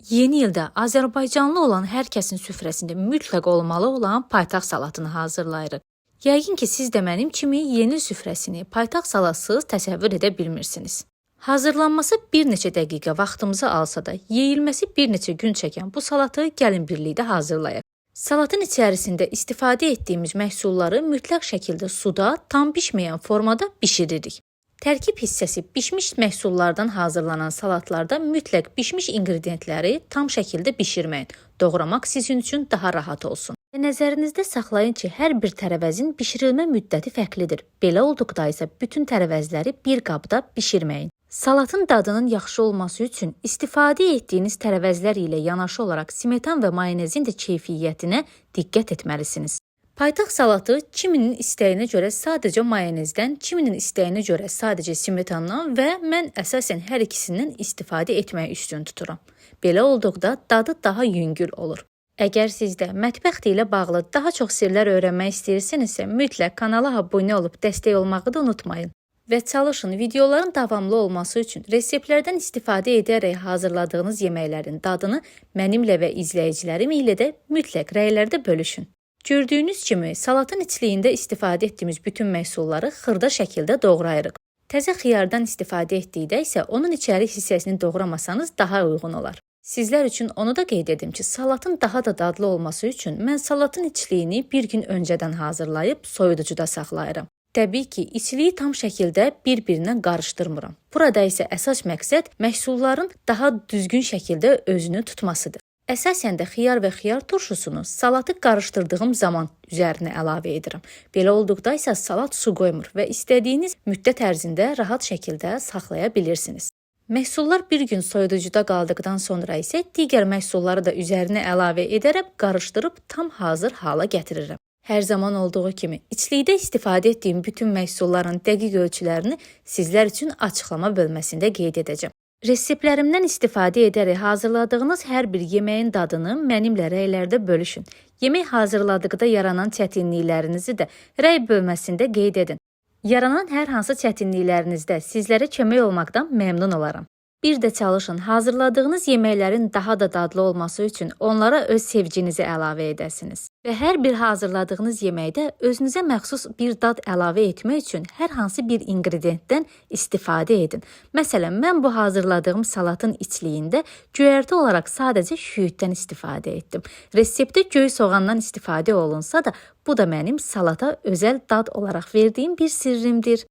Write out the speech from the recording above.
Yeni ildə Azərbaycanlı olan hər kəsin süfrəsində mütləq olmalı olan paytaxt salatını hazırlayırıq. Yəqin ki, siz də mənim kimi yeni il süfrəsini paytaxt salatsız təsəvvür edə bilmirsiniz. Hazırlanması bir neçə dəqiqə vaxtımızı alsa da, yeyilməsi bir neçə gün çəkən bu salatı gəlin birlikdə hazırlayaq. Salatın içərisində istifadə etdiyimiz məhsulları mütləq şəkildə suda, tam bişməyən formada bişiririk. Tərkib hissəsi bişmiş məhsullardan hazırlanan salatlarda mütləq bişmiş ingrediyentləri tam şəkildə bişirməyin. Doğramaq sizin üçün daha rahat olsun. Və nəzərinizdə saxlayın ki, hər bir tərəvəzin bişirilmə müddəti fərqlidir. Belə olduqda isə bütün tərəvəzləri bir qabda bişirməyin. Salatın dadının yaxşı olması üçün istifadə etdiyiniz tərəvəzlər ilə yanaşı olaraq smetan və mayonezin də keyfiyyətinə diqqət etməlisiniz. Paytaxt salatı kiminin istəyinə görə sadəcə mayonezdən, kiminin istəyinə görə sadəcə smetandan və mən əsasən hər ikisindən istifadə etməyi üstün tuturam. Belə olduqda dadı daha yüngül olur. Əgər sizdə mətbəx ilə bağlı daha çox sirlər öyrənmək istəyirsinizsə, mütləq kanala abunə olub dəstək olmağı da unutmayın. Və çalışın, videoların davamlı olması üçün reseptlərdən istifadə edərək hazırladığınız yeməklərin dadını mənimlə və izləyicilərim ilə də mütləq rəylərdə bölüşün. Gördüyünüz kimi, salatın içliyində istifadə etdiyimiz bütün məhsulları xırda şəkildə doğrayırıq. Təzə xiyardan istifadə etdikdə isə onun içəri hissəsini doğramasanız daha uyğun olar. Sizlər üçün onu da qeyd edim ki, salatın daha da dadlı olması üçün mən salatın içliyini bir gün öncədən hazırlayıb soyuducuda saxlayıram. Təbii ki, içliyi tam şəkildə bir-birinə qarışdırmıram. Burada isə əsas məqsəd məhsulların daha düzgün şəkildə özünü tutmasıdır. Əsasən də xiyar və xiyar turşusunu salatı qarışdırdığım zaman üzərinə əlavə edirəm. Belə olduqda isə salat su qoymur və istədiyiniz müddət ərzində rahat şəkildə saxlaya bilirsiniz. Məhsullar bir gün soyuducuda qaldıqdan sonra isə digər məhsulları da üzərinə əlavə edərək qarışdırıb tam hazır hala gətirirəm. Hər zaman olduğu kimi, içlikdə istifadə etdiyim bütün məhsulların dəqiq ölçülərini sizlər üçün açıqlama bölməsində qeyd edəcəm. Reseptlərimdən istifadə edərək hazırladığınız hər bir yeməyin dadını mənimlə rəylərdə bölüşün. Yemək hazırladıqda yaranan çətinliklərinizi də rəy bölməsində qeyd edin. Yaranan hər hansı çətinliklərinizdə sizlərə kömək olmaqdan məmnun olaram. Bir də çalışın, hazırladığınız yeməklərin daha da dadlı olması üçün onlara öz sevginizi əlavə edəsiniz. Və hər bir hazırladığınız yeməkdə özünüzə məxsus bir dad əlavə etmək üçün hər hansı bir ingrediyentdən istifadə edin. Məsələn, mən bu hazırladığım salatın içliyində göyərti olaraq sadəcə şüyüddən istifadə etdim. Reseptdə göy soğandan istifadə olunsa da, bu da mənim salata özəl dad olaraq verdiyim bir sirrimdir.